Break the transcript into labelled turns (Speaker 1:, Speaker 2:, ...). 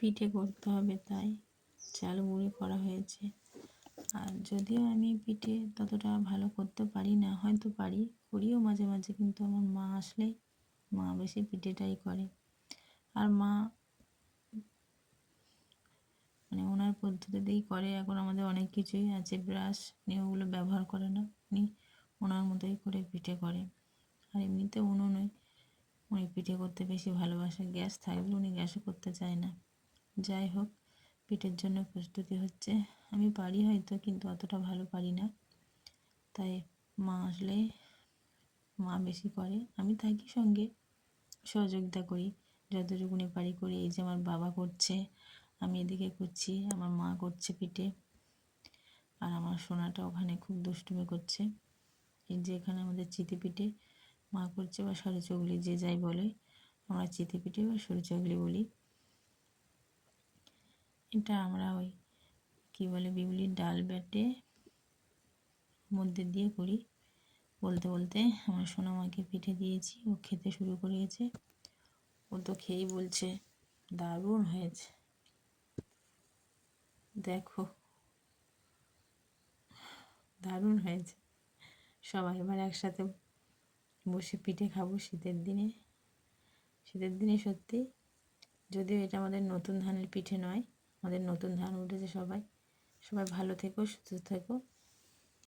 Speaker 1: পিঠে করতে হবে, তাই চাল গুঁড়ি করা হয়েছে। আর যদিও আমি পিঠে ততটা ভালো করতে পারি না, হয়তো পারি, করিও মাঝে মাঝে, কিন্তু আমার মা আসলে মা বেশি পিঠেটাই করে। আর মা মানে ওনার পদ্ধতিতেই করে। এখন আমাদের অনেক কিছুই আছে, ব্রাশ নিয়ে ওগুলো ব্যবহার করে না, উনি ওনার মতোই করে পিঠে করে। আর এমনিতে উনুনে উনি পিঠে করতে বেশি ভালোবাসে, গ্যাস থাকলে উনি গ্যাসে করতে চায় না। যাই হোক, পিঠের জন্য প্রস্তুতি হচ্ছে। আমি পারি হয়তো, কিন্তু অতটা ভালো পারি না, তাই মা আসলে মা বেশি করে, আমি থাকি সঙ্গে, সহযোগিতা করি যতটুকুনি পারি করি। এই যে আমার বাবা করছে, আমি এদিকে করছি, আমার মা করছে পিঠে, আর আমার সোনাটা ওখানে খুব দুষ্টুমি করছে। এই যে এখানে আমাদের চিতি পিঠে মা করছে, বা সরু চগলি যে যাই বলে, আমরা চিতি পিঠে বা সরু চগলি বলি। এটা আমরা ওই কী বলে বিউলির ডাল বেটে মধ্যে দিয়ে করি। বলতে বলতে আমার সোনা মাকে পিঠে দিয়েছি, ও খেতে শুরু করেছে। ও তো খেয়েই বলছে দারুণ হয়েছে, দেখো দারুণ হয়েছে। সবাই এবার একসাথে বসে পিঠে খাবো শীতের দিনে। শীতের দিনে সত্যি, যদিও এটা আমাদের নতুন ধানের পিঠে নয়, আমাদের নতুন ধান উঠেছে। সবাই সবাই ভালো থেকো, সুস্থ থেকো।